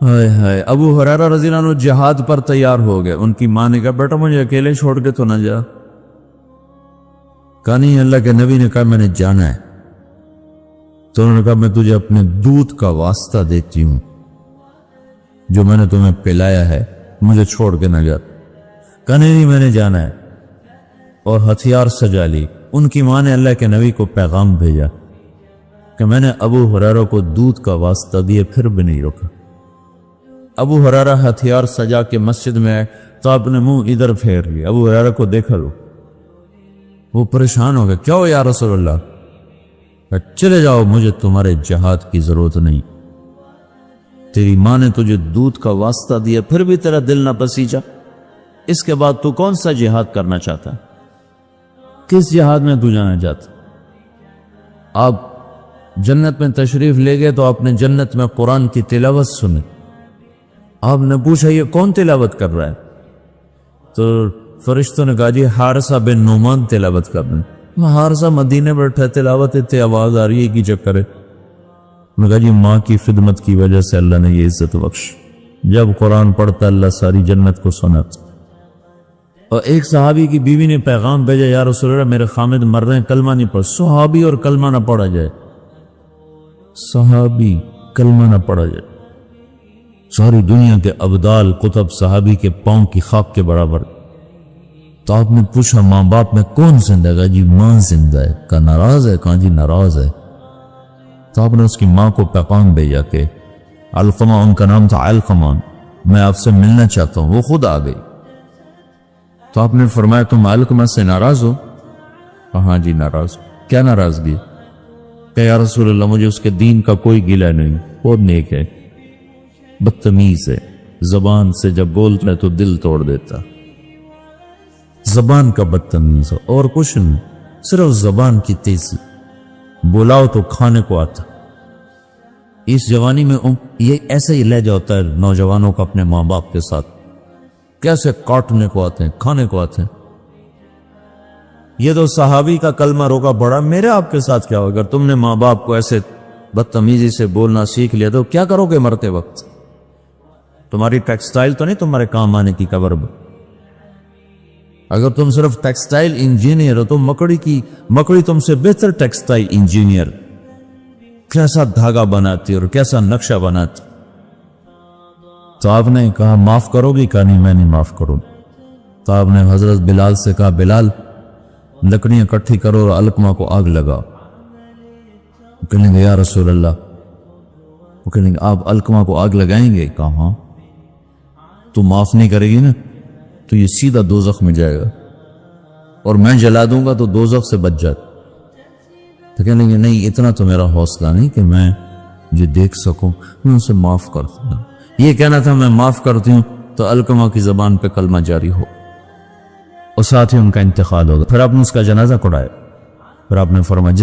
ہائے ہائے، ابو ہریرہ رضی اللہ عنہ جہاد پر تیار ہو گئے. ان کی ماں نے کہا بیٹا مجھے اکیلے چھوڑ کے تو نہ جا. کہا نہیں، اللہ کے نبی نے کہا میں نے جانا ہے. تو انہوں نے کہا میں تجھے اپنے دودھ کا واسطہ دیتی ہوں جو میں نے تمہیں پلایا ہے، مجھے چھوڑ کے نہ جا. کہا نہیں میں نے جانا ہے، اور ہتھیار سجا لی. ان کی ماں نے اللہ کے نبی کو پیغام بھیجا کہ میں نے ابو ہریرہ کو دودھ کا واسطہ دیے پھر بھی نہیں رکا. ابو ہریرہ ہتھیار سجا کے مسجد میں آئے تو آپ نے منہ ادھر پھیر لیا. ابو ہریرہ کو دیکھا لو، وہ پریشان ہو گئے. کیا ہو یا رسول اللہ؟ چلے جاؤ، مجھے تمہارے جہاد کی ضرورت نہیں. تیری ماں نے تجھے دودھ کا واسطہ دیا پھر بھی تیرا دل نہ پسیجا. اس کے بعد تو کون سا جہاد کرنا چاہتا؟ کس جہاد میں تو جانا چاہتا؟ آپ جنت میں تشریف لے گئے تو آپ نے جنت میں قرآن کی تلاوت سنی. آپ نے پوچھا یہ کون تلاوت کر رہا ہے؟ تو فرشتوں نے کہا جی حارثہ بن نعمان تلاوت کر رہے ہیں. حارثہ مدینے بیٹھا تلاوت اتنے آواز آ رہی ہے کی چکر ہے. انہوں نے کہا جی ماں کی خدمت کی وجہ سے اللہ نے یہ عزت بخش. جب قرآن پڑھتا اللہ ساری جنت کو سناتا. اور ایک صحابی کی بیوی نے پیغام بھیجا یا رسول اللہ میرے خامد مر رہے ہیں، کلمہ نہیں پڑھ. صحابی اور کلمہ نہ پڑھا جائے، صحابی کلمہ نہ پڑھا جائے. ساری دنیا کے ابدال کتب صحابی کے پاؤں کی خاک کے برابر. تو آپ نے پوچھا ماں باپ میں کون زندہ ہے؟ جی ماں زندہ ہے. کہا ناراض ہے؟ کہا جی ناراض ہے. تو آپ نے اس کی ماں کو پیغام بھیجا کہ علقمہ، ان کا نام تھا علقمہ، میں آپ سے ملنا چاہتا ہوں. وہ خود آ گئی. تو آپ نے فرمایا تم علقمہ سے ناراض ہو؟ ہاں جی ناراض. کیا ناراضگی؟ کہ یا رسول اللہ مجھے اس کے دین کا کوئی گلہ نہیں، بہت نیک ہے، بدتمیز ہے، زبان سے جب بولتا ہے تو دل توڑ دیتا. زبان کا بدتمیز ہو اور کچھ نہیں، صرف زبان کی تیزی. بلاؤ تو کھانے کو آتا. اس جوانی میں یہ ایسا ہی لہجہ ہوتا ہے نوجوانوں کا اپنے ماں باپ کے ساتھ. کیسے کاٹنے کو آتے ہیں، کھانے کو آتے ہیں. یہ تو صحابی کا کلمہ روکا پڑا. میرے آپ کے ساتھ کیا ہوگا؟ اگر تم نے ماں باپ کو ایسے بدتمیزی سے بولنا سیکھ لیا تو کیا کرو گے مرتے وقت؟ تمہاری ٹیکسٹائل تو نہیں تمہارے کام آنے کی قبر میں. اگر تم صرف ٹیکسٹائل انجینئر ہو تو مکڑی تم سے بہتر ٹیکسٹائل انجینئر. کیسا دھاگا بناتی اور کیسا نقشہ بناتی. تو آپ نے کہا معاف کرو گی؟ کہا نہیں میں نہیں معاف کروں. تو آپ نے حضرت بلال سے کہا بلال لکڑیاں اکٹھی کرو اور علقمہ کو آگ لگاؤ. وہ کہنے گے یا رسول اللہ، وہ کہنے گے آپ علقمہ کو آگ لگائیں گے؟ کہا ہاں. تو معاف نہیں کرے گی نا تو یہ سیدھا دوزخ میں جائے گا، اور میں جلا دوں گا تو دوزخ سے بچ جاتا. تو کہنے گے نہیں اتنا تو میرا حوصلہ نہیں کہ میں جو دیکھ سکوں، میں اسے معاف کرتا ہوں. یہ کہنا تھا میں معاف کرتی ہوں تو علقمہ کی زبان پہ کلمہ جاری ہو اور ساتھ ہی ان کا انتقال ہوگا. پھر آپ نے اس کا جنازہ کڑھایا. پھر آپ نے فرمایا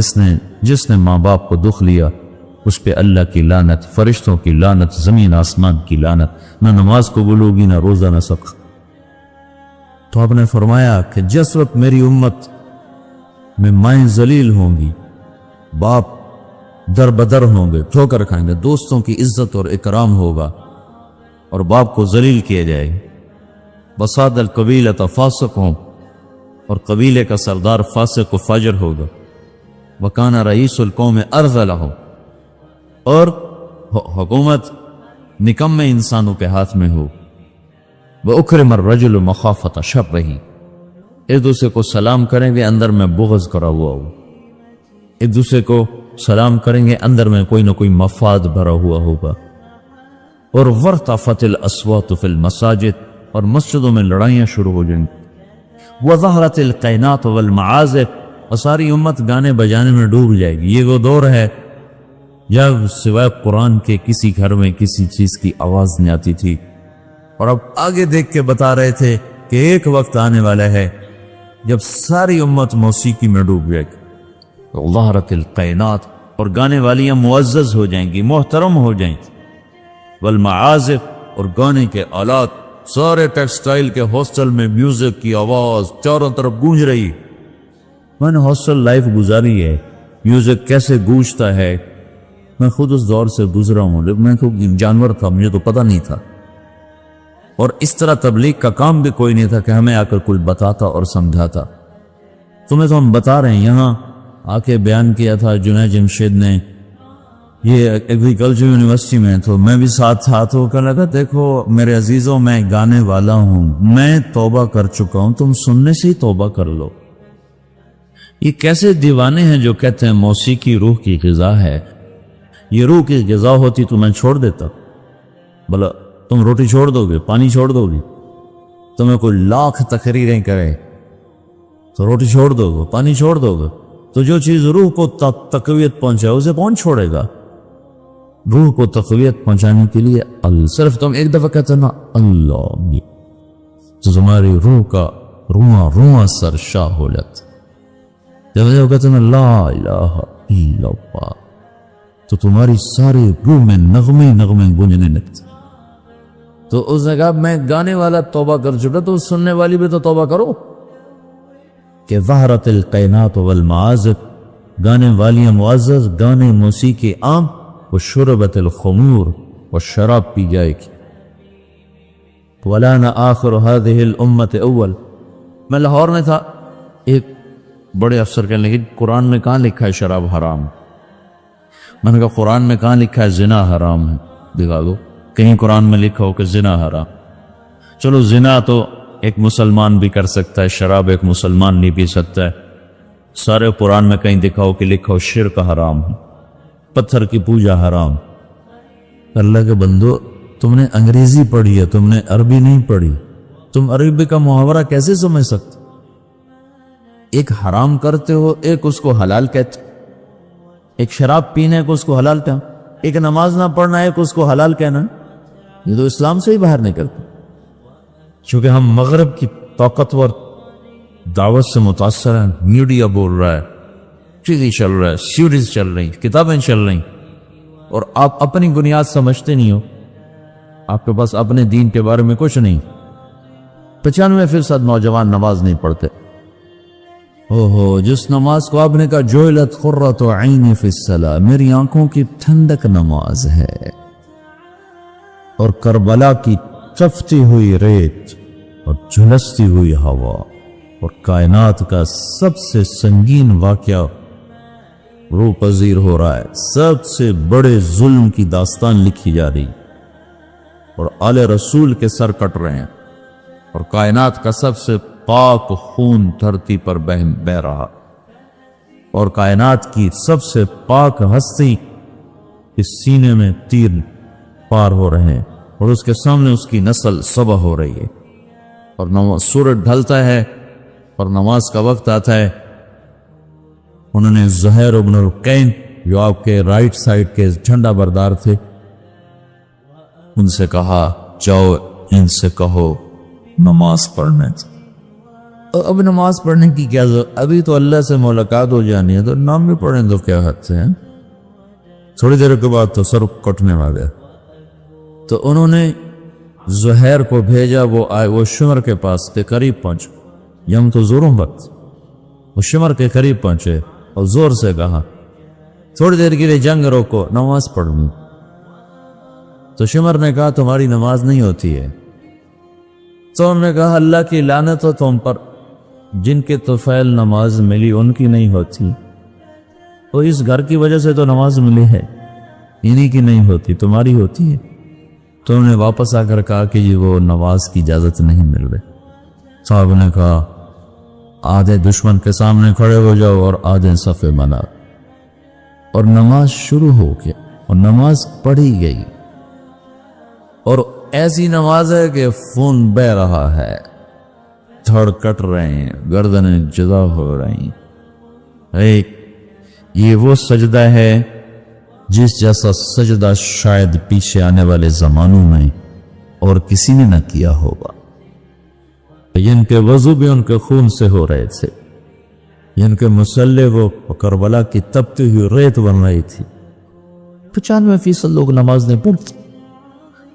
جس نے ماں باپ کو دکھ لیا اس پہ اللہ کی لعنت، فرشتوں کی لعنت، زمین آسمان کی لعنت، نہ نماز قبول ہوگی نہ روزہ نہ صدقہ. تو آپ نے فرمایا کہ جس وقت میری امت میں مائیں ذلیل ہوں گی، باپ در بدر ہوں گے، ٹھوکر کھائیں گے، دوستوں کی عزت اور اکرام ہوگا اور باپ کو ذلیل کیا جائے گا. بساد القبیلۃ فاسق ہوں، اور قبیلے کا سردار فاسق و فاجر ہوگا. وکان رئیس القوم ارذلہ، اور حکومت نکمے انسانوں کے ہاتھ میں ہو. وَأُكْرِمَ الرَّجُلُ مَخَافَةَ شَرِّهِ، ایک دوسرے کو سلام کریں گے اندر میں بغض کرا ہوا ہو. ایک دوسرے کو سلام کریں گے اندر میں کوئی نہ کوئی مفاد بھرا ہوا ہوگا. اور وَارْتَفَتِ الْأَصْوَاتُ فِي الْمَسَاجِدِ، اور مسجدوں میں لڑائیاں شروع ہو جائیں. وَظَهَرَتِ الْقَيْنَاتُ وَالْمَعَازِفُ، اور ساری امت گانے بجانے میں ڈوب جائے گی. یہ وہ دور ہے جب سوائے قرآن کے کسی گھر میں کسی چیز کی آواز نہیں آتی تھی. اور اب آگے دیکھ کے بتا رہے تھے کہ ایک وقت آنے والا ہے جب ساری امت موسیقی میں ڈوب جائے گی. ظہرت القینات، اور گانے والیاں معزز ہو جائیں گی، محترم ہو جائیں گی. والمعازف، اور گانے کے آلات، سارے ٹیکسٹائل کے ہاسٹل میں میوزک کی آواز چاروں طرف گونج رہی. میں نے ہاسٹل لائف گزاری ہے، میوزک کیسے گونجتا ہے میں خود اس دور سے گزرا ہوں، لیکن میں خود جانور تھا، مجھے تو پتہ نہیں تھا، اور اس طرح تبلیغ کا کام بھی کوئی نہیں تھا کہ ہمیں آ کر کچھ بتاتا اور سمجھاتا۔ تمہیں تو ہم بتا رہے ہیں، یہاں آ کے بیان کیا تھا جنید جمشید نے، یہ ایگریکلچر یونیورسٹی میں، تو میں بھی ساتھ تھا، تو کہنے لگا دیکھو میرے عزیزوں، میں گانے والا ہوں، میں توبہ کر چکا ہوں، تم سننے سے ہی توبہ کر لو۔ یہ کیسے دیوانے ہیں جو کہتے ہیں موسیقی روح کی غذا ہے؟ یہ روح کی غذا ہوتی تو میں چھوڑ دیتا، بلا تم روٹی چھوڑ دو گے، پانی چھوڑ دو گے، تمہیں کوئی لاکھ تقریریں کرے تو روٹی چھوڑ دو گے، پانی چھوڑ دو گے، تو جو چیز روح کو تقویت پہنچائے اسے کون چھوڑے گا؟ روح کو تقویت پہنچانے کے لیے صرف تم ایک دفعہ کہتے نا اللہ، تو تمہاری روح کا رواں رواں سرشار ہو جاتا۔ جب کہتے نا لا الہ الا اللہ، تو تمہاری ساری روح میں نغمے نغمے گونجنے لگتے۔ تو اس نے کہا میں گانے والا توبہ کر چکا، تو سننے والی بھی تو توبہ کرو کہ ظہرت القینات والمعازف، گانے والیاں معزز، گانے موسیقی عام، وشربت الخمور، والشراب پی جائے گی۔ وَلَانَ آخر هذه الْأُمَّةِ اول، میں لاہور میں تھا، ایک بڑے افسر کہنے لگے قرآن میں کہاں لکھا ہے شراب حرام؟ میں نے کہا قرآن میں کہاں لکھا ہے زنا حرام ہے؟ دکھا دو کہیں قرآن میں لکھا ہو کہ زنا حرام۔ چلو زنا تو ایک مسلمان بھی کر سکتا ہے، شراب ایک مسلمان نہیں پی سکتا ہے، سارے قرآن میں کہیں دکھاؤ کہ لکھا ہو شرک حرام ہے، پتھر کی پوجا حرام۔ اللہ کے بندو، تم نے انگریزی پڑھی ہے، تم نے عربی نہیں پڑھی، تم عربی کا محاورہ کیسے سمجھ سکتے؟ ایک حرام کرتے ہو، ایک اس کو حلال کہتے، ایک شراب پینے کو اس کو حلال کہنا، ایک نماز نہ پڑھنا ایک اس کو حلال کہنا، یہ تو اسلام سے ہی باہر نکلتے۔ چونکہ ہم مغرب کی طاقتور دعوت سے متاثر ہیں، میڈیا بول رہا ہے، ٹی وی چل رہا ہے، سیریز چل رہی، کتابیں چل رہی، اور آپ اپنی بنیاد سمجھتے نہیں ہو، آپ کے پاس اپنے دین کے بارے میں کچھ نہیں۔ 95% نوجوان نماز نہیں پڑھتے۔ جس نماز کو آپ نے کہا جعلت قرۃ عینی فی الصلاۃ، میری آنکھوں کی ٹھنڈک نماز ہے، اور کربلا کی تپتی ہوئی ریت اور جھلستی ہوئی ہوا اور کائنات کا سب سے سنگین واقعہ روح پذیر ہو رہا ہے، سب سے بڑے ظلم کی داستان لکھی جا رہی، اور آل رسول کے سر کٹ رہے ہیں، اور کائنات کا سب سے پاک خون دھرتی پر بہ رہا، اور کائنات کی سب سے پاک ہستی اس سینے میں تیر پار ہو رہے ہیں، اور اس کے سامنے اس کی نسل صبح ہو رہی ہے، اور سورج ڈھلتا ہے اور نماز کا وقت آتا ہے۔ انہوں نے زہیر ابن القین جو آپ کے رائٹ سائڈ کے جھنڈا بردار تھے، ان سے کہا جاؤ ان سے کہو نماز پڑھنے۔ اب نماز پڑھنے کی کیا ضرورت؟ ابھی تو اللہ سے ملاقات ہو جانی ہے، تو نام بھی پڑھیں تو کیا حد سے ہیں؟ تھوڑی دیر کے بعد تو سر کٹنے والے۔ تو انہوں نے زہیر کو بھیجا، وہ آئے، وہ شمر کے پاس کے قریب پہنچ، یم تو زوروں وقت، وہ شمر کے قریب پہنچے اور زور سے کہا تھوڑی دیر کے لیے جنگ روکو، نماز پڑھوں۔ تو شمر نے کہا تمہاری نماز نہیں ہوتی ہے۔ تو انہوں نے کہا اللہ کی لعنت ہو تم پر، جن کے طفیل نماز ملی ان کی نہیں ہوتی، تو اس گھر کی وجہ سے تو نماز ملی ہے، انہی کی نہیں ہوتی، تمہاری ہوتی ہے۔ تو انہوں نے واپس آ کر کہا کہ یہ وہ نماز کی اجازت نہیں مل رہی۔ صاحب نے کہا آدھے دشمن کے سامنے کھڑے ہو جاؤ اور آدھے صفے بنا، اور نماز شروع ہو گیا اور نماز پڑھی گئی، اور ایسی نماز ہے کہ خون بہ رہا ہے، دھڑ کٹ رہے ہیں، گردنیں جدا ہو رہی ہیں۔ یہ وہ سجدہ ہے جس جیسا سجدہ شاید پیچھے آنے والے زمانوں میں اور کسی نے نہ کیا ہوگا۔ ان کے وضو بھی ان کے خون سے ہو رہے تھے، ان کے مسلح وہ کربلا کی تپتی ہوئی ریت بن رہی تھی۔ 95% لوگ نماز نہیں پڑھتے۔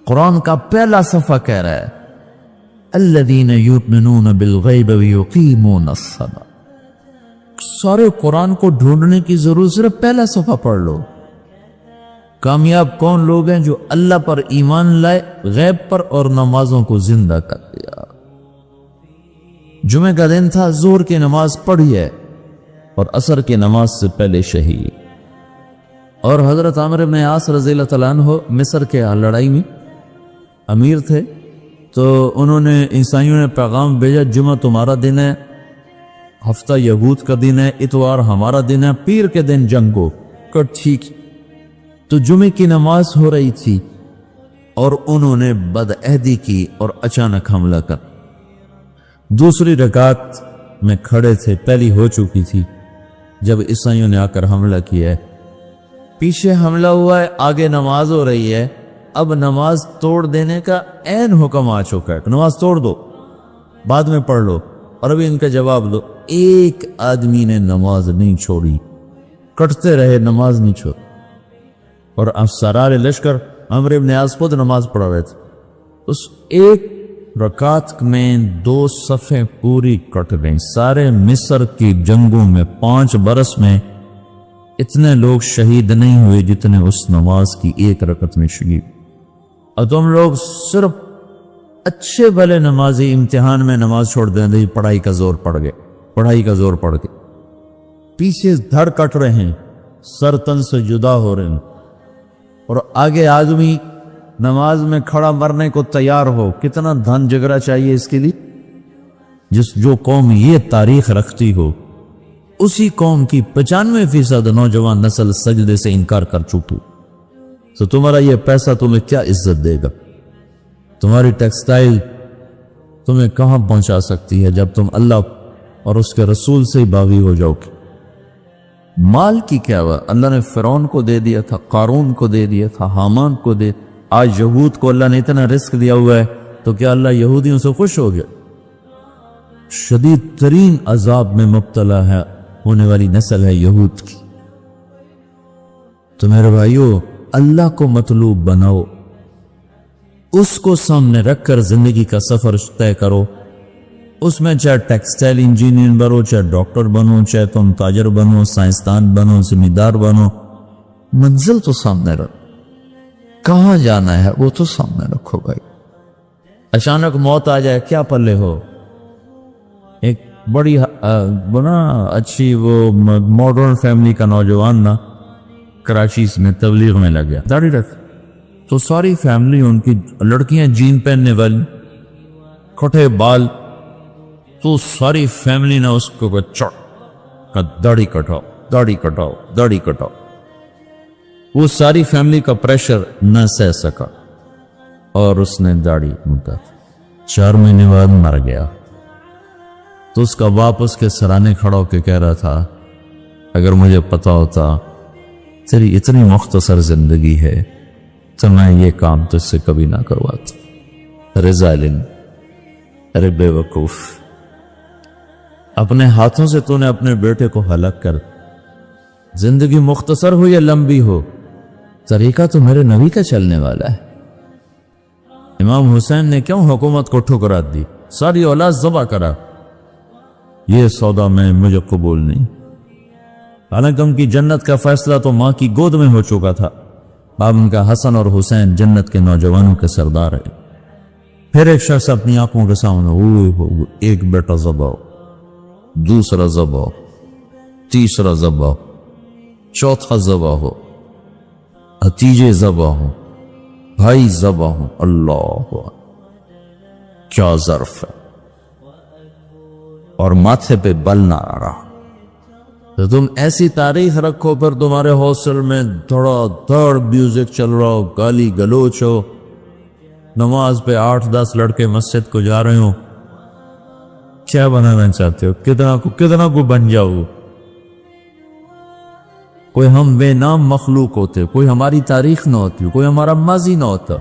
قرآن کا پہلا صفحہ کہہ رہا ہے الذین یؤمنون بالغیب ویقیمون الصلاۃ۔ سارے قرآن کو ڈھونڈنے کی ضرورت، صرف پہلا صفحہ پڑھ لو۔ کامیاب کون لوگ ہیں جو اللہ پر ایمان لائے، غیب پر، اور نمازوں کو زندہ کر دیا۔ جمعہ کا دن تھا، ظہر کی نماز پڑھی ہے اور عصر کی نماز سے پہلے شہید۔ اور حضرت عامر بن عاص رضی اللہ تعالیٰ عنہ مصر کے لڑائی میں امیر تھے، تو انہوں نے عیسائیوں نے پیغام بھیجا جمعہ تمہارا دن ہے، ہفتہ یہود کا دن ہے، اتوار ہمارا دن ہے، پیر کے دن جنگ ہو کر ٹھیک۔ تو جمعے کی نماز ہو رہی تھی اور انہوں نے بدعہدی کی اور اچانک حملہ کر، دوسری رکعت میں کھڑے تھے، پہلی ہو چکی تھی جب عیسائیوں نے آ کر حملہ کیا ہے، پیچھے حملہ ہوا ہے، آگے نماز ہو رہی ہے، اب نماز توڑ دینے کا عین حکم آ چکا ہے، نماز توڑ دو، بعد میں پڑھ لو، اور ابھی ان کا جواب دو۔ ایک آدمی نے نماز نہیں چھوڑی، کٹتے رہے، نماز نہیں چھوڑی، اور اب سرار لشکر عمرو بن عاص خود نماز پڑھا رہے تھے، اس ایک رکعت میں 2 صفیں پوری کٹ گئیں۔ سارے مصر کی جنگوں میں 5 برس میں اتنے لوگ شہید نہیں ہوئے جتنے اس نماز کی ایک رکعت میں شہید۔ اور تم لوگ صرف اچھے بھلے نمازی امتحان میں نماز چھوڑ دیں گے، پڑھائی کا زور پڑ گئے، پڑھائی کا زور پڑ گئے، پیچھے دھڑ کٹ رہے ہیں، سر تن سے جدا ہو رہے ہیں، اور آگے آدمی نماز میں کھڑا مرنے کو تیار ہو، کتنا دھن جگرا چاہیے اس کے لیے؟ جو قوم یہ تاریخ رکھتی ہو، اسی قوم کی 95% نوجوان نسل سجدے سے انکار کر چکی، تو تمہارا یہ پیسہ تمہیں کیا عزت دے گا؟ تمہاری ٹیکسٹائل تمہیں کہاں پہنچا سکتی ہے جب تم اللہ اور اس کے رسول سے ہی باغی ہو جاؤ گے؟ مال کی کیا ہوا؟ اللہ نے فرعون کو دے دیا تھا، قارون کو دے دیا تھا، حامان کو دے، آج یہود کو اللہ نے اتنا رزق دیا ہوا ہے، تو کیا اللہ یہودیوں سے خوش ہو گیا؟ شدید ترین عذاب میں مبتلا ہے ہونے والی نسل ہے یہود کی۔ تو میرے بھائیو، اللہ کو مطلوب بناؤ، اس کو سامنے رکھ کر زندگی کا سفر طے کرو، اس میں چاہے ٹیکسٹائل انجینئر بنو، چاہے ڈاکٹر بنو، چاہے تم تاجر بنو، سائنسدان بنو، ذمہ دار بنو، منزل تو سامنے رکھو، کہاں جانا ہے وہ تو سامنے رکھو بھائی۔ اچانک موت آ جائے کیا پلے ہو؟ ایک بڑی بنا اچھی وہ ماڈرن فیملی کا نوجوان نا کراچی میں تبلیغ میں لگ گیا، داڑھی رکھ، تو ساری فیملی ان کی لڑکیاں جین پہننے والی، کھٹے بال، تو ساری فیملی نے اس کو چڑ داڑھی کٹاؤ، داڑھی کٹاؤ، داڑھی کٹاؤ۔ وہ ساری فیملی کا پریشر نہ سہ سکا اور اس نے داڑھی مڈا، 4 مہینے بعد مر گیا۔ تو اس کا باپ اس کے سرانے کھڑا ہو کے کہہ رہا تھا، اگر مجھے پتا ہوتا تیری اتنی مختصر زندگی ہے تو میں یہ کام تجھ سے کبھی نہ کرواتا۔ ارے ظالم، ارے بے وقوف، اپنے ہاتھوں سے تو نے اپنے بیٹے کو ہلاک کر، زندگی مختصر ہو یا لمبی ہو، طریقہ تو میرے نبی کا چلنے والا ہے۔ امام حسین نے کیوں حکومت کو ٹھکرا دی، ساری اولاد ذبح کرا، یہ سودا میں مجھے قبول نہیں۔ حالانکہ ان کی جنت کا فیصلہ تو ماں کی گود میں ہو چکا تھا، اب ان کا حسن اور حسین جنت کے نوجوانوں کے سردار ہے۔ پھر ایک شخص اپنی آنکھوں کے سامنے، ایک بیٹا ذبح ہو، دوسرا ذبح ہو، تیسرا ذبح ہو، چوتھا ذبح ہو، بھتیجے ذبح ہو، بھائی ذبح ہو، اللہ کیا ظرف ہے، اور ماتھے پہ بل نہ آ رہا۔ تو تم ایسی تاریخ رکھو، پھر تمہارے ہاسٹل میں تھوڑا دھڑ میوزک چل رہا ہو، گالی گلوچ ہو، نماز پہ 8-10 لڑکے مسجد کو جا رہے ہو، کیا بنانا چاہتے ہو؟ کتنا کو بن جاؤ؟ کوئی ہم بے نام مخلوق ہوتے، کوئی ہماری تاریخ نہ ہوتی، کوئی ہمارا ماضی نہ ہوتا،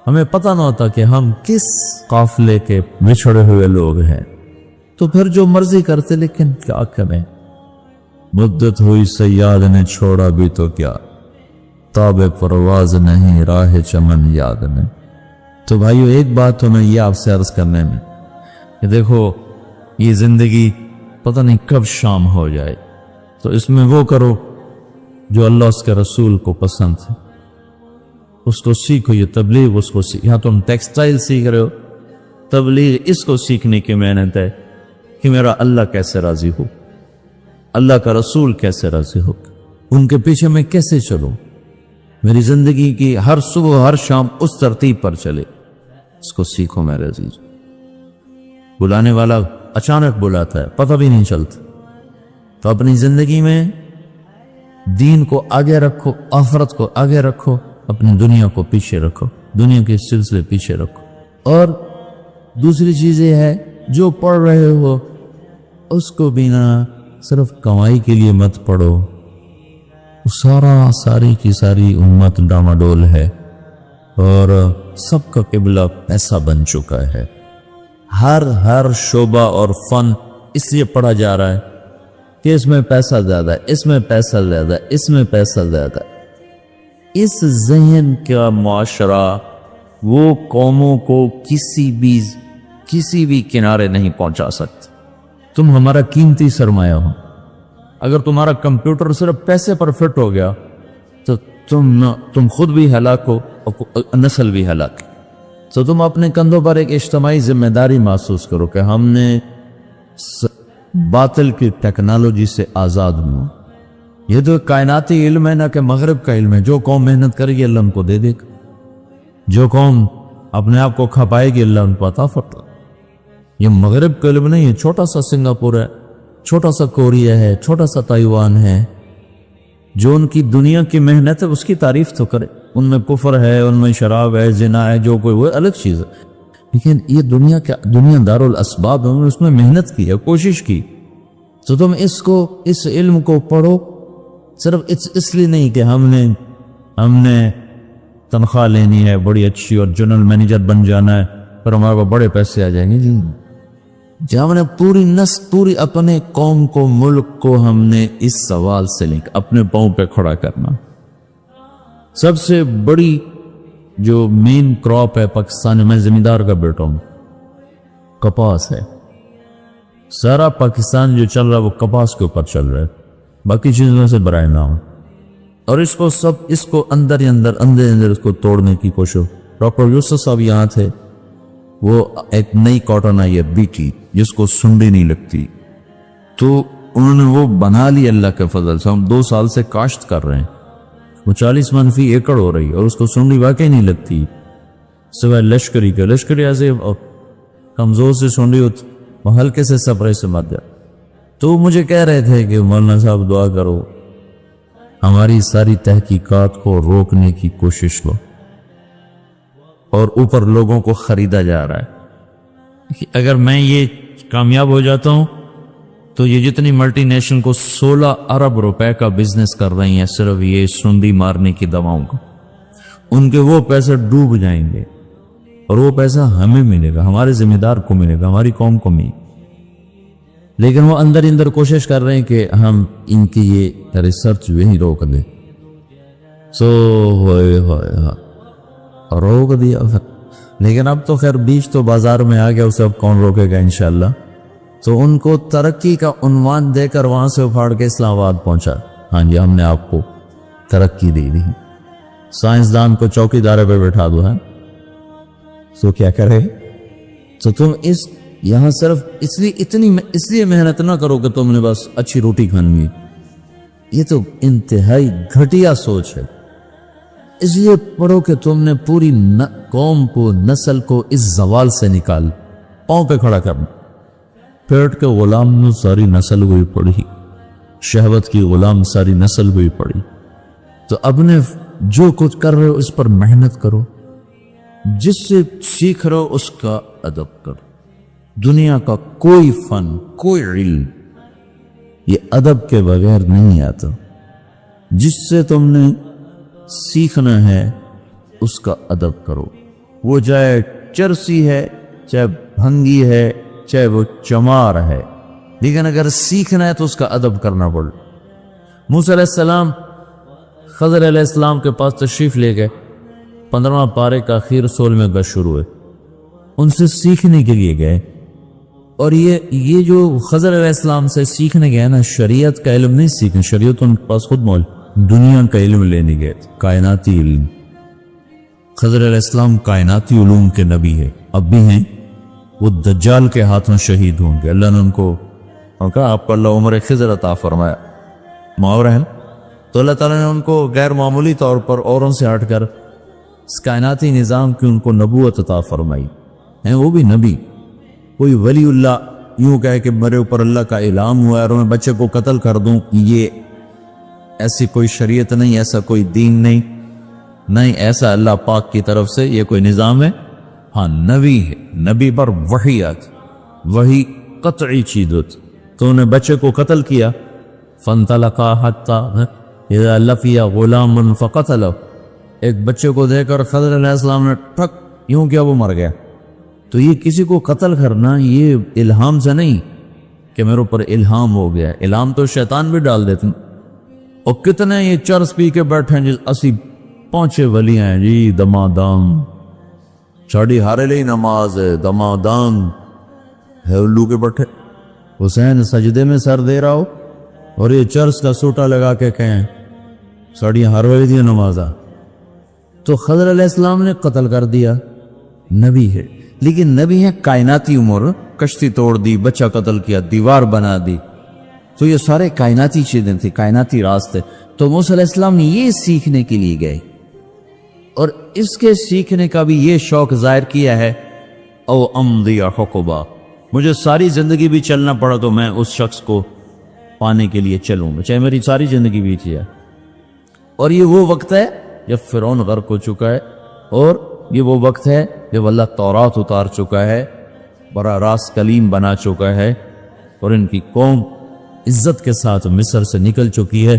ہمیں پتہ نہ ہوتا کہ ہم کس قافلے کے بچھڑے ہوئے لوگ ہیں، تو پھر جو مرضی کرتے، لیکن کیا کریں؟ مدت ہوئی صیاد نے چھوڑا بھی تو کیا، تاب پرواز نہیں راہ چمن یاد نہیں۔ تو بھائیو، ایک بات تو میں یہ آپ سے عرض کرنے میں کہ دیکھو، یہ زندگی پتہ نہیں کب شام ہو جائے، تو اس میں وہ کرو جو اللہ اس کے رسول کو پسند ہے۔ اس کو سیکھو. یہ تبلیغ اس کو یہاں تم ٹیکسٹائل سیکھ رہے ہو, تبلیغ اس کو سیکھنے کی محنت ہے کہ میرا اللہ کیسے راضی ہو, اللہ کا رسول کیسے راضی ہو, ان کے پیچھے میں کیسے چلوں, میری زندگی کی ہر صبح ہر شام اس ترتیب پر چلے. اس کو سیکھو میرے عزیز. بلانے والا اچانک بلاتا ہے, پتہ بھی نہیں چلتا. تو اپنی زندگی میں دین کو آگے رکھو, آخرت کو آگے رکھو, اپنی دنیا کو پیچھے رکھو, دنیا کے سلسلے پیچھے رکھو. اور دوسری چیز یہ ہے, جو پڑھ رہے ہو اس کو بھی نہ صرف کمائی کے لیے مت پڑھو. ساری کی ساری امت ڈاماڈول ہے اور سب کا قبلہ ایسا بن چکا ہے. ہر شعبہ اور فن اس لیے پڑھا جا رہا ہے کہ اس میں پیسہ زیادہ ہے, اس میں پیسہ زیادہ ہے, اس میں پیسہ زیادہ ہے. اس ذہن کا معاشرہ وہ قوموں کو کسی بھی کنارے نہیں پہنچا سکتا. تم ہمارا قیمتی سرمایہ ہو. اگر تمہارا کمپیوٹر صرف پیسے پر فٹ ہو گیا تو تم خود بھی ہلاک ہو اور نسل بھی ہلاک. تو تم اپنے کندھوں پر ایک اجتماعی ذمہ داری محسوس کرو کہ ہم نے باطل کی ٹیکنالوجی سے آزاد ہوں. یہ تو کائناتی علم ہے, نہ کہ مغرب کا علم ہے. جو قوم محنت کرے گی اللہ ان کو دے دے گا, جو قوم اپنے آپ کو کھپائے گی اللہ ان کو عطا فرمائے. یہ مغرب کا علم نہیں ہے. چھوٹا سا سنگاپور ہے, چھوٹا سا کوریا ہے, چھوٹا سا تائیوان ہے. جو ان کی دنیا کی محنت ہے اس کی تعریف تو کرے. ان میں کفر ہے, ان میں شراب ہے, زنا ہے, جو کوئی وہ الگ چیز ہے. لیکن یہ دنیا دارالاسباب ہے, اس میں محنت کی ہے, کوشش کی. تو تم اس علم کو پڑھو صرف اس لیے نہیں کہ ہم نے تنخواہ لینی ہے بڑی اچھی اور جنرل مینیجر بن جانا ہے پھر ہمارے کو بڑے پیسے آ جائیں گے. جب ہم نے پوری اپنے قوم کو, ملک کو ہم نے اس سوال سے لے اپنے پاؤں پہ کھڑا کرنا. سب سے بڑی جو مین کراپ ہے پاکستان میں, زمیندار کا بیٹا ہوں, کپاس ہے. سارا پاکستان جو چل رہا ہے وہ کپاس کے اوپر چل رہا ہے, باقی چیزوں سے برائے نہ ہو. اور اس کو اندر اس کو توڑنے کی کوشش. ڈاکٹر یوسف صاحب یہاں تھے, وہ ایک نئی کاٹن آئی ہے بیٹی جس کو سنڈی نہیں لگتی, تو انہوں نے وہ بنا لی اللہ کے فضل سے. ہم 2 سال سے کاشت کر رہے ہیں, وہ 40 من فی ایکڑ ہو رہی ہے اور اس کو سنڈی واقعی نہیں لگتی سوائے لشکری کے. لشکری ایسے کمزور سے سنڈی ہوتی, وہ ہلکے سے سپرے سے مت جائے. تو مجھے کہہ رہے تھے کہ مولانا صاحب دعا کرو, ہماری ساری تحقیقات کو روکنے کی کوشش لو, اور اوپر لوگوں کو خریدا جا رہا ہے کہ اگر میں یہ کامیاب ہو جاتا ہوں تو یہ جتنی ملٹی نیشنل کو 16 ارب روپے کا بزنس کر رہی ہیں صرف یہ سنڈی مارنے کی دواؤں کو, ان کے وہ پیسے ڈوب جائیں گے اور وہ پیسہ ہمیں ملے گا, ہمارے ذمہ دار کو ملے گا, ہماری قوم کو ملے گا. لیکن وہ اندر کوشش کر رہے ہیں کہ ہم ان کی یہ ریسرچ وہی روک دیں. روک دیا. لیکن اب تو خیر بیج تو بازار میں آ گیا, اسے اب کون روکے گا انشاءاللہ. تو ان کو ترقی کا عنوان دے کر وہاں سے اپھاڑ کے اسلام آباد پہنچا. ہاں جی, ہم نے آپ کو ترقی دے دی. سائنسدان کو چوکی دارے پہ بٹھا دو ہے تو کیا کرے. تو تم یہاں صرف اس لیے محنت نہ کرو کہ تم نے بس اچھی روٹی کھانی. یہ تو انتہائی گھٹیا سوچ ہے. اس لیے پڑھو کہ تم نے پوری قوم کو, نسل کو اس زوال سے نکال, پاؤں پہ کھڑا کرنا. پیٹ کے غلام نے ساری نسل ہوئی پڑھی, شہوت کی غلام ساری نسل ہوئی پڑھی. تو اپنے جو کچھ کر رہے ہو اس پر محنت کرو, جس سے سیکھ رہے ہو اس کا ادب کرو. دنیا کا کوئی فن, کوئی علم یہ ادب کے بغیر نہیں آتا. جس سے تم نے سیکھنا ہے اس کا ادب کرو, وہ چاہے چرسی ہے, چاہے بھنگی ہے, چاہے وہ چمار ہے, لیکن اگر سیکھنا ہے تو اس کا ادب کرنا پڑے. موسیٰ علیہ السلام خضر علیہ السلام کے پاس تشریف لے گئے, 15واں پارے کا آخر 16ویں گز شروع ہوئے. ان سے سیکھنے کے لیے گئے, اور یہ جو خضر علیہ السلام سے سیکھنے گئے نا, شریعت کا علم نہیں سیکھنے, شریعت ان کے پاس خود موجود, دنیا کا علم لینے گئے, کائناتی علم. خضر علیہ السلام کائناتی علوم کے نبی ہے، اب بھی ہیں، وہ دجال کے ہاتھوں شہید ہوں گے۔ اللہ نے ان کو کہا آپ کو اللہ عمر خضر عطا فرمایا، معاور ہے، تو اللہ تعالیٰ نے ان کو غیر معمولی طور پر اوروں سے ہٹ کر اس کائناتی نظام کی ان کو نبوت عطا فرمائی ہیں، وہ بھی نبی۔ کوئی ولی اللہ یوں کہے کہ میرے اوپر اللہ کا الہام ہوا ہے اور میں بچے کو قتل کر دوں، یہ ایسی کوئی شریعت نہیں، ایسا کوئی دین نہیں ایسا اللہ پاک کی طرف سے یہ کوئی نظام ہے۔ ہاں نبی ہے، نبی پر وحی آتی، وہی قطعی چیز ہوتی۔ تو انہیں بچے کو قتل کیا، فانطلقا حتی اذا لقی غلام فقتلہ، ایک بچے کو دے کر خضر علیہ السلام نے ٹھک یوں کیا، وہ مر گیا۔ تو یہ کسی کو قتل کرنا یہ الہام سے نہیں کہ میرے اوپر الہام ہو گیا، الہام تو شیطان بھی ڈال دیتے ہیں۔ اور کتنے یہ چرس پی کے بیٹھے ہیں جی، اسی پہنچے ولی ہیں جی، دمادام چھاڑی ہارے لئی نماز ہے، دمادام ہے الو کے بیٹھے، حسین سجدے میں سر دے رہا ہو اور یہ چرس کا سوٹا لگا کے کہیں ساڑی ہر ولی دی نماز آ۔ تو خضر علیہ السلام نے قتل کر دیا، نبی ہے، لیکن نبی ہے کائناتی امور، کشتی توڑ دی، بچہ قتل کیا، دیوار بنا دی، تو یہ سارے کائناتی چیزیں تھی، کائناتی راز تھے۔ تو موسیٰ علیہ السلام نے یہ سیکھنے کے لیے گئے اور اس کے سیکھنے کا بھی یہ شوق ظاہر کیا ہے، او امضی حقبا، مجھے ساری زندگی بھی چلنا پڑا تو میں اس شخص کو پانے کے لیے چلوں گا، چاہے میری ساری زندگی بیتی ہے۔ اور یہ وہ وقت ہے جب فرعون غرق ہو چکا ہے، اور یہ وہ وقت ہے جب اللہ تورات اتار چکا ہے، براہ راست کلیم بنا چکا ہے، اور ان کی قوم عزت کے ساتھ مصر سے نکل چکی ہے۔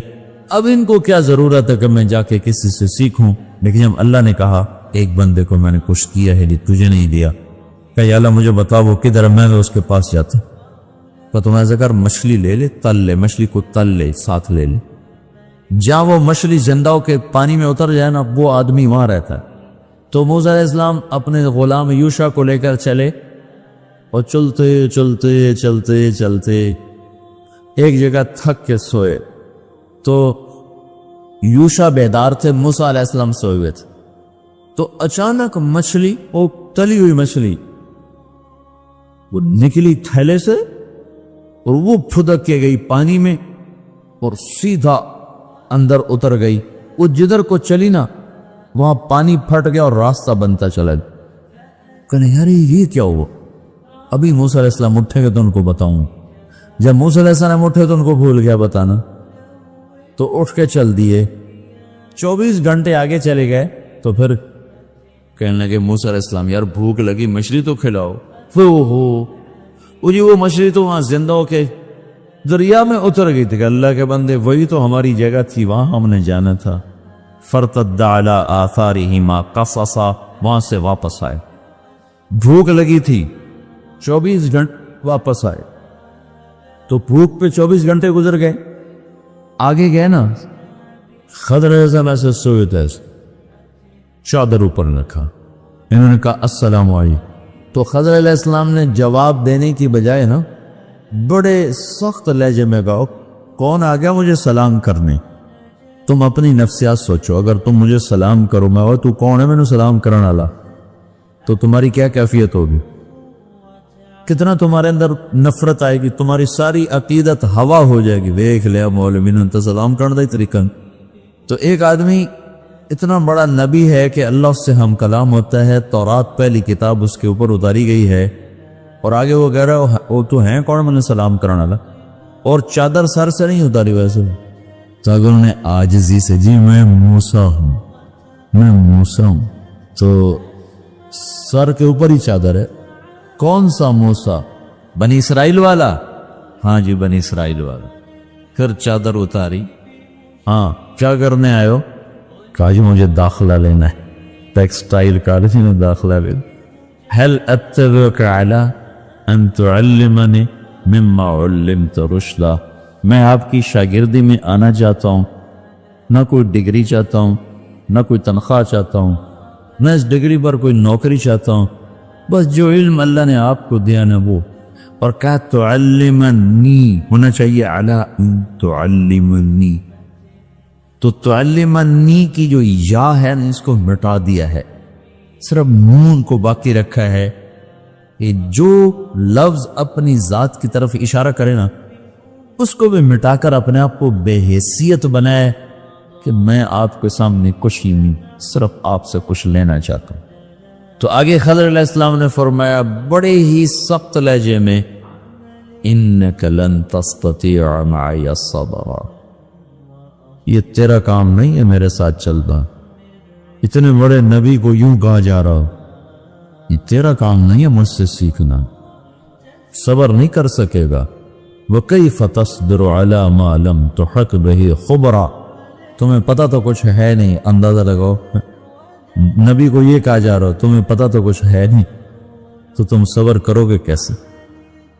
اب ان کو کیا ضرورت ہے کہ میں جا کے کسی سے سیکھوں؟ لیکن جب اللہ نے کہا ایک بندے کو میں نے کچھ کیا ہے تجھے نہیں دیا، کہ یا اللہ مجھے بتا وہ کدھر، میں اس کے پاس جاتا تو تمہیں ذکر مچھلی لے لے، تل لے، مچھلی کو تل لے، ساتھ لے لے، جہاں وہ مچھلی زندہ ہو کے پانی میں اتر جائے نا، وہ آدمی وہاں رہتا ہے۔ تو موسیٰ علیہ السلام اپنے غلام یوشع کو لے کر چلے، اور چلتے چلتے چلتے چلتے ایک جگہ تھک کے سوئے۔ تو یوشع بیدار تھے، موسیٰ علیہ السلام سوئے ہوئے تھے۔ تو اچانک مچھلی، وہ تلی ہوئی مچھلی، وہ نکلی تھیلے سے اور وہ پھدک کے گئی پانی میں اور سیدھا اندر اتر گئی۔ وہ جدھر کو چلی نا وہاں پانی پھٹ گیا اور راستہ بنتا چلا۔ کہنے یار یہ کیا ہوا؟ ابھی موسیٰ علیہ السلام اٹھے گا تو ان کو بتاؤں۔ جب موسیٰ علیہ السلام اٹھے تو ان کو بھول گیا بتانا، تو اٹھ کے چل دیے۔ 24 گھنٹے آگے چلے گئے تو پھر کہنے لگے موسیٰ علیہ السلام یار بھوک لگی، مچھلی تو کھلاؤ۔ جی وہ مچھلی تو وہاں زندہ ہو کے دریا میں اتر گئی تھی کہ اللہ کے بندے وہی تو ہماری جگہ تھی، وہاں ہم نے جانا تھا۔ فرتد علی آثارہما قصصا، وہاں سے واپس آئے، بھوک لگی تھی، 24 گھنٹے واپس آئے۔ تو بھوک پہ 24 گھنٹے گزر گئے، آگے گئے نا، خضر علیہ السلام ایسے سوئے تھے، چادر اوپر رکھا، انہوں نے کہا السلام علیکم۔ تو خضر علیہ السلام نے جواب دینے کی بجائے نا بڑے سخت لہجے میں کہا کون آ گیا مجھے سلام کرنے؟ تم اپنی نفسیات سوچو، اگر تم مجھے سلام کرو، میں تو کون ہے میں سلام کرنے والا، تو تمہاری کیا کیفیت ہوگی؟ کتنا تمہارے اندر نفرت آئے گی، تمہاری ساری عقیدت ہوا ہو جائے گی۔ دیکھ لیا مولوی نے تو سلام کرنے دا طریقہ۔ تو ایک آدمی اتنا بڑا نبی ہے کہ اللہ اس سے ہم کلام ہوتا ہے، تورات پہلی کتاب اس کے اوپر اتاری گئی ہے، اور آگے وہ کہہ رہا ہے وہ تو ہیں کون میں نے سلام کرنے والا، اور چادر سر سے نہیں اتاری ویسے۔ تو اگر انہوں نے عاجزی سے جی میں موسیٰ ہوں، میں موسیٰ ہوں، تو سر کے اوپر ہی چادر ہے۔ کون سا موسیٰ؟ بنی اسرائیل والا؟ ہاں جی بنی اسرائیل والا۔ پھر چادر اتاری، ہاں کیا کرنے آئے ہو؟ کہا جی مجھے داخلہ لینا ہے، ٹیکسٹائل کالج میں داخلہ لینا۔ هل اتبعك على ان تعلمني مما علمت رشدا، میں آپ کی شاگردی میں آنا چاہتا ہوں، نہ کوئی ڈگری چاہتا ہوں، نہ کوئی تنخواہ چاہتا ہوں، نہ اس ڈگری پر کوئی نوکری چاہتا ہوں، بس جو علم اللہ نے آپ کو دیا نا وہ۔ اور کہا تعلمنی ہونا چاہیے، علی ان تعلمنی، تو تعلمنی کی جو یا ہے اس کو مٹا دیا ہے، صرف نون کو باقی رکھا ہے کہ جو لفظ اپنی ذات کی طرف اشارہ کرے نا اس کو بھی مٹا کر اپنے آپ کو بے حیثیت بنائے کہ میں آپ کے سامنے کچھ ہی نہیں، صرف آپ سے کچھ لینا چاہتا ہوں۔ تو آگے خضر علیہ السلام نے فرمایا بڑے ہی سخت لہجے میں، انک لن تستطیع معی الصبر، یہ تیرا کام نہیں ہے میرے ساتھ چلتا، اتنے بڑے نبی کو یوں کہا جا رہا، یہ تیرا کام نہیں ہے مجھ سے سیکھنا، صبر نہیں کر سکے گا۔ وَكَيْفَ تَصْبِرُ عَلَى مَا لَمْ تُحِطْ بِهِ خُبْرًا، تمہیں پتہ تو کچھ ہے نہیں، اندازہ لگاؤ، نبی کو یہ کہا جا رہا تمہیں پتہ تو کچھ ہے نہیں تو تم صبر کرو گے کیسے؟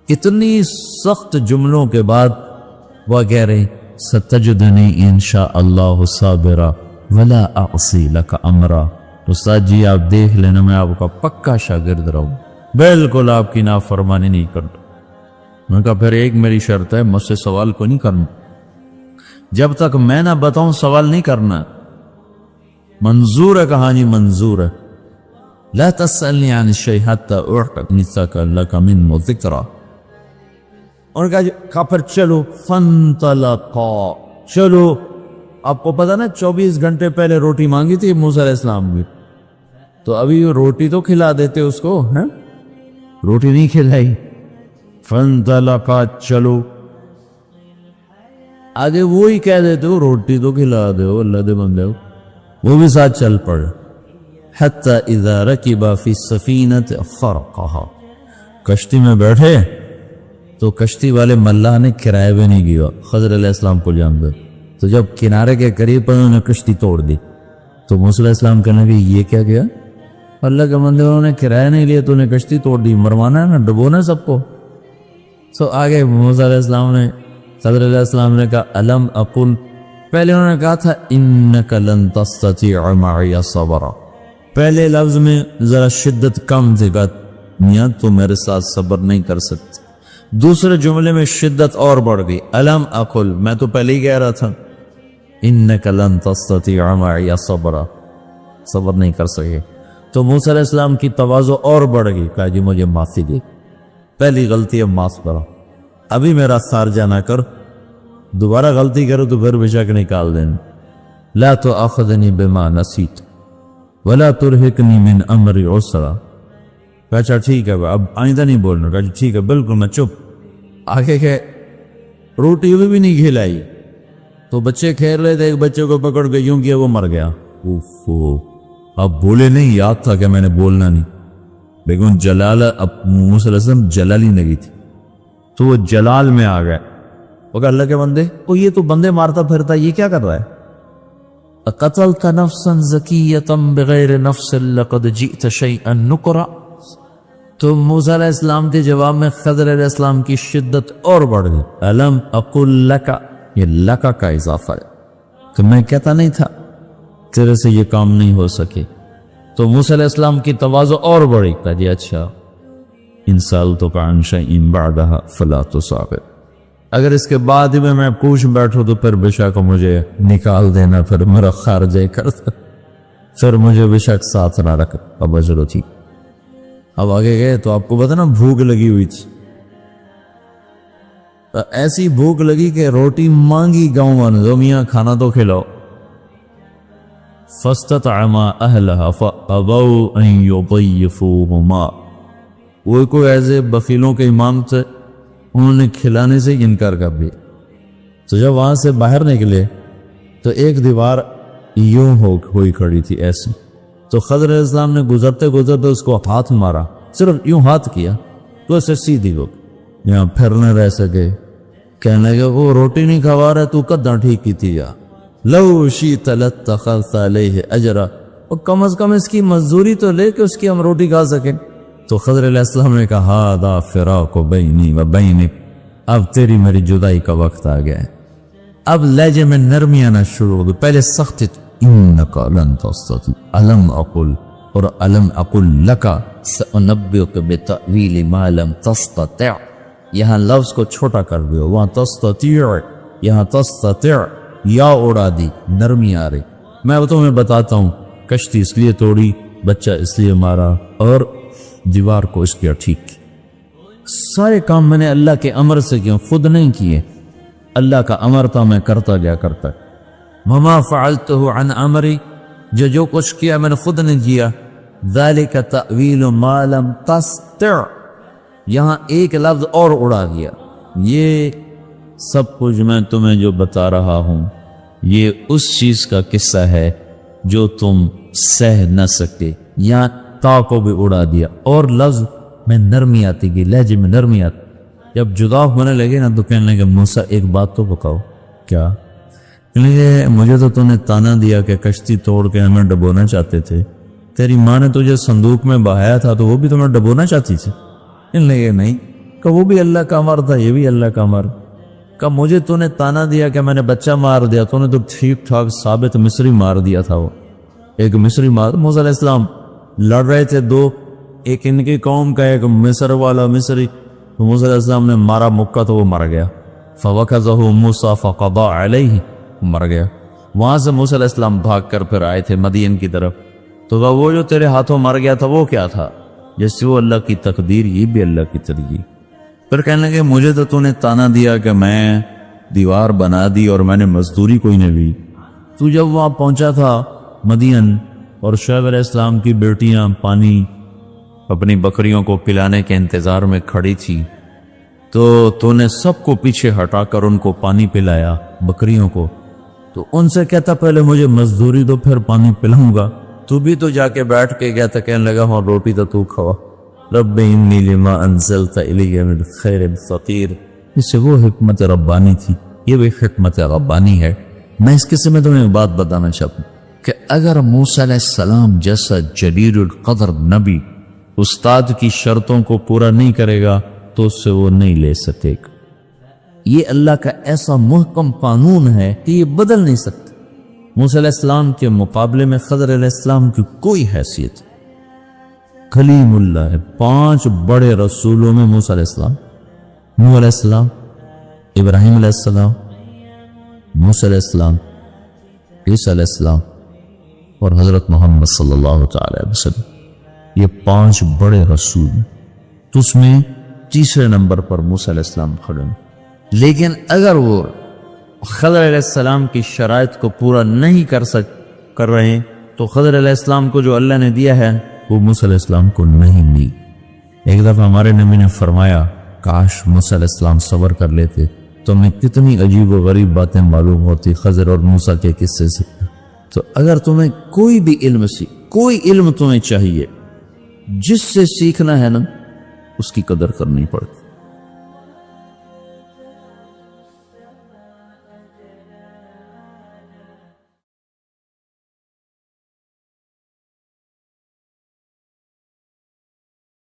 اتنی سخت جملوں کے بعد وہ کہہ رہے سَتَجِدُنِي إِن شَاءَ اللَّهُ صَابِرًا وَلَا أَعْصِي لَكَ أَمْرًا۔ استاد جی آپ دیکھ لینا میں آپ کا پکا شاگرد رہوں، بالکل آپ کی نافرمانی نہیں کرتا۔ میں کہا پھر ایک میری شرط ہے، مجھ سے سوال کو نہیں کرنا، جب تک میں نہ بتاؤں سوال نہیں کرنا۔ منظور ہے کہانی، منظور ہے۔ لا تسألنی عن الشیء حتی احدثک لک منہ ذکرا۔ اور کہا پھر چلو، فانطلقا، چلو۔ آپ کو پتا نا 24 گھنٹے پہلے روٹی مانگی تھی موسیٰ علیہ السلام بھی، تو ابھی روٹی تو کھلا دیتے اس کو، ہیں؟ روٹی نہیں کھلائی۔ فانطلقا، چلو۔ آگے وہی کہہ دیتے ہو روٹی تو کھلا دے ہو، اللہ دے بندے ہو، وہ بھی ساتھ چل پڑے۔ حتی اذا رکبا فی السفینۃ فرقہا، کشتی میں بیٹھے تو کشتی والے ملاح نے کرایہ بھی نہیں کیا، خضر علیہ السلام کو جان دے، تو جب کنارے کے قریب پر انہوں نے کشتی توڑ دی تو موسیٰ علیہ السلام کہنے کہ یہ کیا گیا، اللہ کے بندے انہوں نے کرایہ نہیں لیا تو انہیں کشتی توڑ دی، مروانا ہے نا، ڈبونا سب کو۔ تو آگے موسیٰ علیہ السلام نے، خضر علیہ السلام نے کہا الم اقل، پہلے انہوں نے کہا تھا انک لن تستطیع معی صبرا، پہلے لفظ میں ذرا شدت کم تھی، کہا میاں تو میرے ساتھ صبر نہیں کر سکتے۔ دوسرے جملے میں شدت اور بڑھ گئی، الم اقل، میں تو پہلے ہی کہہ رہا تھا انک لن تستطیع معی صبرا، صبر نہیں کر سکے۔ تو موسیٰ علیہ السلام کی تواضع اور بڑھ گئی، کہا جی مجھے معافی دی، پہلی غلطی اب معاف کرو، ابھی میرا خارجہ نہ کر، دوبارہ غلطی کرو تو پھر بے شک نکال دینا۔ لا تؤاخذنی بما نسیت ولا ترہقنی من امری عسرا، کہا اچھا ٹھیک ہے اب آئندہ نہیں بولنا، کہا ٹھیک ہے بالکل میں چپ۔ آگے کہ روٹی بھی نہیں کھلائی تو بچے کھیل رہے تھے، ایک بچے کو پکڑ کے یوں کیا وہ مر گیا، اوفو، اب بولے نہیں، یاد تھا کہ میں نے بولنا نہیں، لیکن جلال، اب موسیٰ علیہ السلام جلالی لگی تھی تو وہ جلال میں آ گئے، وہ کہا اللہ کے بندے، وہ یہ تو بندے مارتا پھرتا، یہ کیا کر رہا ہے؟ قتلت نفسا زکیتا بغیر نفس لقد جئت شیئا نکرا۔ تو موسیٰ علیہ السلام کے جواب میں خضر علیہ السلام کی شدت اور بڑھ گئی، الم اقل لکا، یہ لکا کا اضافہ ہے کہ میں کہتا نہیں تھا تیرے سے یہ کام نہیں ہو سکے۔ تو موسیٰ علیہ السلام کی تواضع اور بڑھی، کہا جی اچھا ان سألتک عن شیء بعدها فلا تصعب، اگر اس کے بعد میں پوچھ بیٹھوں تو پھر بے شک مجھے نکال دینا، پھر میرا خارجہ کرتا، پھر مجھے بے شک ساتھ نہ رکھ۔ اب چلو ٹھیک، اب آگے گئے تو آپ کو پتہ نا بھوک لگی ہوئی تھی، ایسی بھوک لگی کہ روٹی مانگی گاؤں والوں، میاں کھانا تو کھلاؤ۔ فاستطعما اہلہا فابوا ان یضیفوہما، وہ کوئی ایسے بخیلوں کے امام تھے، انہوں نے کھلانے سے انکار کر دیا۔ تو جب وہاں سے باہر نکلے تو ایک دیوار یوں ہوئی کھڑی تھی ایسی، تو خضر علیہ السلام نے گزرتے گزرتے اس کو ہاتھ مارا، صرف یوں ہاتھ کیا تو اسے سیدھی ہو، یہاں پھر نہ رہ سکے، کہنے لگے وہ روٹی نہیں کھوا رہا تو قداں ٹھیک کی تھی، یا لو شئت لاتخذت علیہ اجرا، اور کم از کم اس کی مزدوری تو لے کہ اس کی ہم روٹی کھا سکیں۔ تو خضر علیہ السلام نے کہا ہذا فراق بینی و بینک، اب تیری میری جدائی کا وقت آ گیا ہے۔ اب لہجے میں نرمی آنا شروع ہو گئی، پہلے سخت انک لن تستطیع، الم اقل، اور الم اقل لک سأنبئک بتأویل ما لم تستطع، یہاں لفظ کو چھوٹا کر دیو، وہاں تستطیع، یہاں تستطع، یا اڑا دی، نرمی آ رہی۔ میں تمہیں بتاتا ہوں، کشتی اس لیے توڑی بچہ اس لیے مارا اور دیوار کو اس کیا ٹھیک کیا۔ سارے کام میں نے اللہ کے امر سے کیوں، خود نہیں کیے، اللہ کا امر تھا، میں کرتا گیا کرتا۔ وما فعلته عن امری، جو کچھ کیا میں نے خود نہیں کیا۔ ذالک تأویل ما لم تستطع، یہاں ایک لفظ اور اڑا دیا، یہ سب کچھ میں تمہیں جو بتا رہا ہوں یہ اس چیز کا قصہ ہے جو تم سہ نہ سکتے، یہاں تا کو بھی اڑا دیا۔ اور لفظ میں نرمی آتی گئی، لہجے میں نرمی آتی۔ جب جدا ہونے لگے نا تو کہنے لگے موسیٰ ایک بات تو بتاؤ، کیا؟ کہنے لگے مجھے تو نے تانا دیا کہ کشتی توڑ کے ہمیں ڈبونا چاہتے تھے، تیری ماں نے تجھے صندوق میں بہایا تھا تو وہ بھی تمہیں ڈبونا چاہتی تھی؟ کہنے لگے نہیں، کہ وہ بھی اللہ کا امر تھا، یہ بھی اللہ کا امر۔ کہ مجھے تو نے تانا دیا کہ میں نے بچہ مار دیا، تو نے تو ٹھیک ٹھاک ثابت مصری مار دیا تھا، وہ ایک مصری مار۔ موسیٰ علیہ السلام لڑ رہے تھے دو، ایک ان کی قوم کا ایک مصر والا مصری، تو موسیٰ علیہ السلام نے مارا مکہ تو وہ مر گیا۔ فَوَكَزَهُ مُوسَىٰ فَقَضَىٰ عَلَيْهِ، مر گیا۔ وہاں سے موسیٰ علیہ السلام بھاگ کر پھر آئے تھے مدین کی طرف، تو وہ جو تیرے ہاتھوں مر گیا تھا وہ کیا تھا؟ جیسے وہ اللہ کی تقدیر، یہ بھی اللہ کی تقدیر۔ پھر کہنے لگے مجھے تو نے تانا دیا کہ میں دیوار بنا دی اور میں نے مزدوری کوئی نہیں لی۔ تو جب وہاں پہنچا تھا مدین اور شعیب علیہ السلام کی بیٹیاں پانی اپنی بکریوں کو پلانے کے انتظار میں کھڑی تھی، تو نے سب کو پیچھے ہٹا کر ان کو پانی پلایا، بکریوں کو۔ تو ان سے کہتا پہلے مجھے مزدوری دو پھر پانی پلاؤں گا۔ تو بھی تو جا کے بیٹھ کے گیا تھا، کہنے لگا ہاں روٹی تو کھوا۔ رب انی لما انزلت الی من خیر فقیر، اس سے وہ حکمت ربانی تھی، یہ بھی حکمت ربانی ہے۔ میں اس قصے میں تمہیں ایک بات بتانا چاہتا ہوں کہ اگر موسیٰ علیہ السلام جیسا جلیل القدر نبی استاد کی شرطوں کو پورا نہیں کرے گا تو اس سے وہ نہیں لے سکے گا۔ یہ اللہ کا ایسا محکم قانون ہے کہ یہ بدل نہیں سکتا۔ موسیٰ علیہ السلام کے مقابلے میں خضر علیہ السلام کی کوئی حیثیت، کلیم اللہ ہے۔ 5 بڑے رسولوں میں موسیٰ علیہ السلام، نوح علیہ السلام، ابراہیم علیہ السلام، موسیٰ علیہ السلام، عیسیٰ علیہ السلام اور حضرت محمد صلی اللہ تعالی علیہ وسلم، یہ 5 بڑے رسول ہیں۔ تو اس میں تیسرے نمبر پر موسیٰ علیہ السلام کھڑے ہیں۔ لیکن اگر وہ خضر علیہ السلام کی شرائط کو پورا نہیں کر رہے ہیں تو خضر علیہ السلام کو جو اللہ نے دیا ہے وہ موسیٰ علیہ السلام کو نہیں ملی۔ ایک دفعہ ہمارے نبی نے فرمایا کاش موسیٰ علیہ السلام صبر کر لیتے تو ہمیں کتنی عجیب و غریب باتیں معلوم ہوتی خضر اور موسیٰ کے قصے سے۔ تو اگر تمہیں کوئی بھی کوئی علم تمہیں چاہیے، جس سے سیکھنا ہے نا، اس کی قدر کرنی پڑتی۔